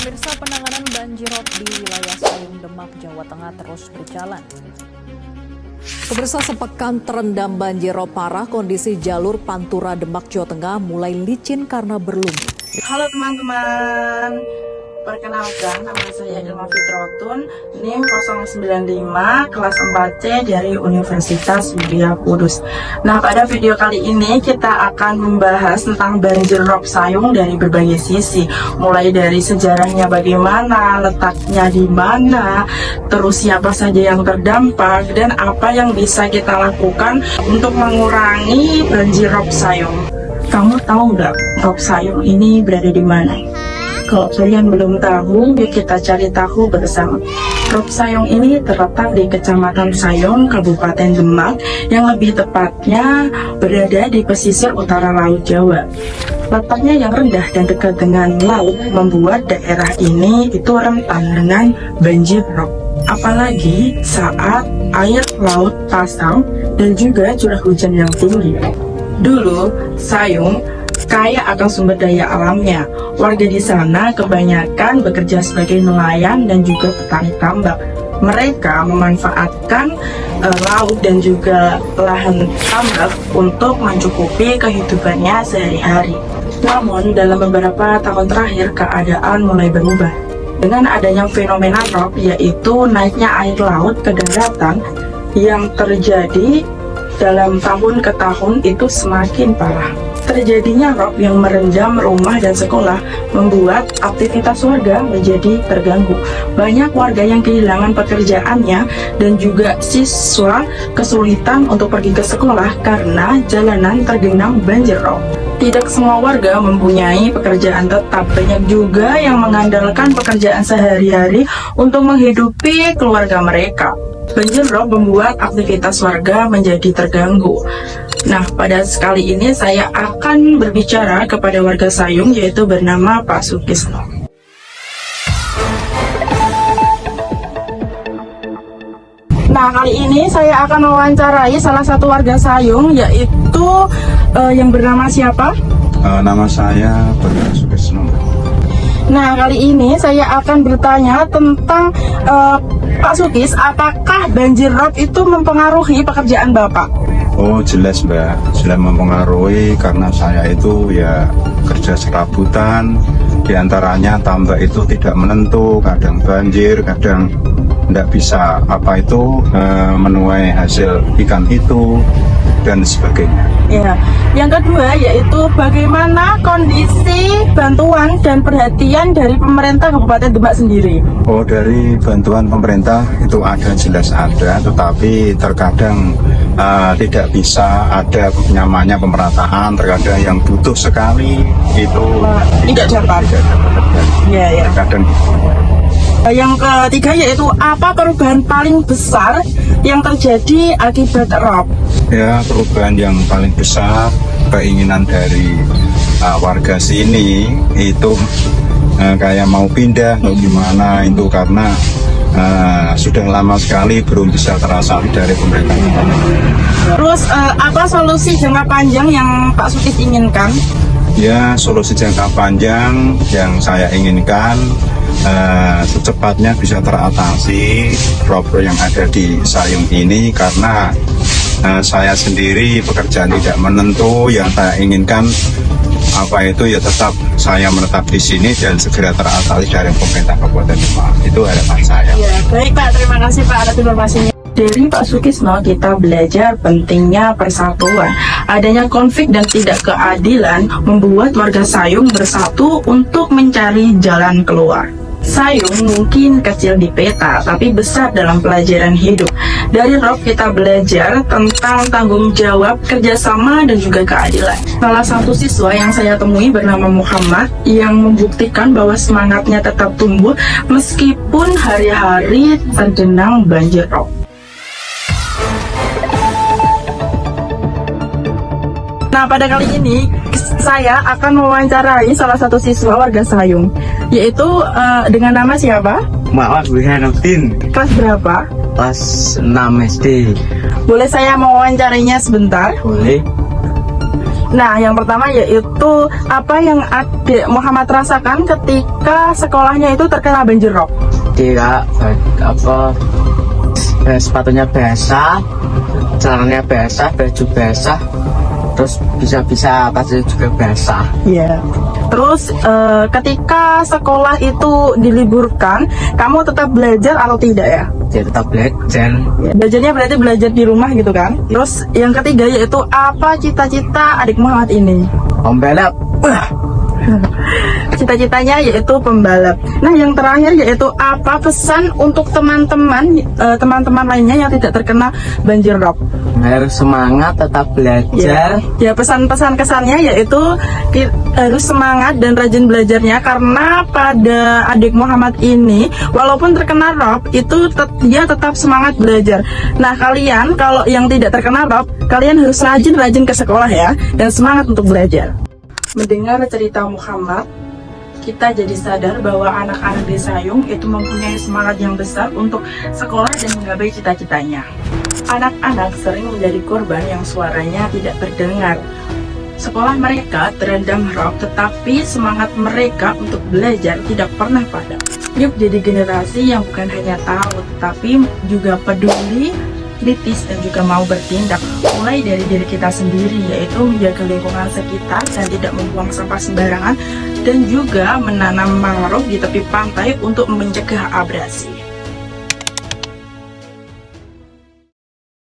Pemirsa, penanganan banjirop di wilayah Sayung, Demak, Jawa Tengah terus berjalan. Pemirsa, sepekan terendam banjirop parah, kondisi jalur Pantura Demak, Jawa Tengah mulai licin karena berlumut. Halo teman-teman, perkenalkan nama saya Ilma Fitrotun, NIM 095, kelas 4C dari Universitas Widya Kudus. Nah, pada video kali ini kita akan membahas tentang banjirop Sayung dari berbagai sisi, mulai dari sejarahnya bagaimana, letaknya di mana, terus siapa saja yang terdampak, dan apa yang bisa kita lakukan untuk mengurangi banjirop Sayung. Kamu tahu nggak Rob Sayung ini berada di mana? Kalau kalian belum tahu, yuk kita cari tahu bersama. Rob Sayung ini terletak di Kecamatan Sayung, Kabupaten Demak, yang lebih tepatnya berada di pesisir utara Laut Jawa. Letaknya yang rendah dan dekat dengan laut membuat daerah ini itu rentan dengan banjir rob. Apalagi saat air laut pasang dan juga curah hujan yang tinggi. Dulu, Sayung kaya akan sumber daya alamnya. Warga di sana kebanyakan bekerja sebagai nelayan dan juga petani tambak. Mereka memanfaatkan laut dan juga lahan tambak untuk mencukupi kehidupannya sehari-hari. Namun, dalam beberapa tahun terakhir, keadaan mulai berubah. Dengan adanya fenomena rob, yaitu naiknya air laut ke daratan yang terjadi dalam tahun ke tahun itu semakin parah. Terjadinya rob yang merendam rumah dan sekolah membuat aktivitas warga menjadi terganggu. Banyak warga yang kehilangan pekerjaannya dan juga siswa kesulitan untuk pergi ke sekolah karena jalanan tergenang banjir rob. Tidak semua warga mempunyai pekerjaan tetap, banyak juga yang mengandalkan pekerjaan sehari-hari untuk menghidupi keluarga mereka. Banjir rob membuat aktivitas warga menjadi terganggu. Nah, pada sekali ini saya akan berbicara kepada warga Sayung, yaitu bernama Pak Sukisno. Nah, kali ini saya akan mewawancarai salah satu warga Sayung, yaitu yang bernama siapa? Nama saya Pak Sukisno. Nah, kali ini saya akan bertanya tentang Pak Sukis, apakah banjir rob itu mempengaruhi pekerjaan Bapak? Oh, jelas Mbak, jelas mempengaruhi karena saya itu ya kerja serabutan, diantaranya tambak itu tidak menentu, kadang banjir, kadang tidak bisa menuai hasil ikan itu dan sebagainya. Ya, yang kedua yaitu bagaimana kondisi bantuan dan perhatian dari pemerintah Kabupaten Demak sendiri. Oh, dari bantuan pemerintah itu ada, jelas ada, tetapi terkadang tidak bisa ada namanya pemerataan, terkadang yang butuh sekali itu tidak dapat. Ya, ya. Terkadang. Yang ketiga yaitu apa perubahan paling besar yang terjadi akibat rob? Ya, perubahan yang paling besar keinginan dari warga sini itu kayak mau pindah atau gimana itu karena sudah lama sekali belum bisa terasa dari pemerintah. Terus apa solusi jangka panjang yang Pak Sukis inginkan? Ya, solusi jangka panjang yang saya inginkan secepatnya bisa teratasi rob yang ada di Sayung ini karena saya sendiri pekerjaan tidak menentu. Yang saya inginkan ya tetap saya menetap di sini dan segera teratasi dari pemerintah Kabupaten Demak. Itu harapan saya. Ya, baik Pak, terima kasih Pak atas informasinya. Dari Pak Sukisno kita belajar pentingnya persatuan. Adanya konflik dan tidak keadilan membuat warga Sayung bersatu untuk mencari jalan keluar. Sayung mungkin kecil di peta, tapi besar dalam pelajaran hidup. Dari rob kita belajar tentang tanggung jawab, kerjasama, dan juga keadilan. Salah satu siswa yang saya temui bernama Muhammad yang membuktikan bahwa semangatnya tetap tumbuh meskipun hari-hari tergenang banjir rob. Nah, pada kali ini saya akan mewawancarai salah satu siswa warga Sayung, yaitu dengan nama siapa? Muhammad Burhanuddin. Kelas berapa? Kelas 6 SD. Boleh saya mewawancarinya sebentar? Boleh. Nah, yang pertama yaitu apa yang Adik Muhammad rasakan ketika sekolahnya itu terkena banjir rob? Tidak, sepatunya basah, celananya basah, baju basah, terus bisa-bisa tasnya juga basah. Iya. Terus ketika sekolah itu diliburkan, kamu tetap belajar atau tidak ya? Dia tetap belajar. Belajarnya berarti belajar di rumah gitu kan? Terus yang ketiga yaitu apa cita-cita adik Muhammad ini? Pembalap. Cita-citanya yaitu pembalap. Nah, yang terakhir yaitu apa pesan untuk teman-teman lainnya yang tidak terkena banjir rob? Harus semangat, tetap belajar. Ya, pesan-pesan kesannya yaitu harus semangat dan rajin belajarnya, karena pada adik Muhammad ini walaupun terkena rob itu dia tetap semangat belajar. Nah, kalian kalau yang tidak terkena rob, kalian harus rajin ke sekolah ya, dan semangat untuk belajar. Mendengar cerita Muhammad, kita jadi sadar bahwa anak-anak Desa Sayung itu mempunyai semangat yang besar untuk sekolah dan menggapai cita-citanya. Anak-anak sering menjadi korban yang suaranya tidak terdengar. Sekolah mereka terendam rob, tetapi semangat mereka untuk belajar tidak pernah padam. Yuk jadi generasi yang bukan hanya tahu, tetapi juga peduli, kritis, dan juga mau bertindak, mulai dari diri kita sendiri, yaitu menjaga lingkungan sekitar dan tidak membuang sampah sembarangan, dan juga menanam mangrove di tepi pantai untuk mencegah abrasi.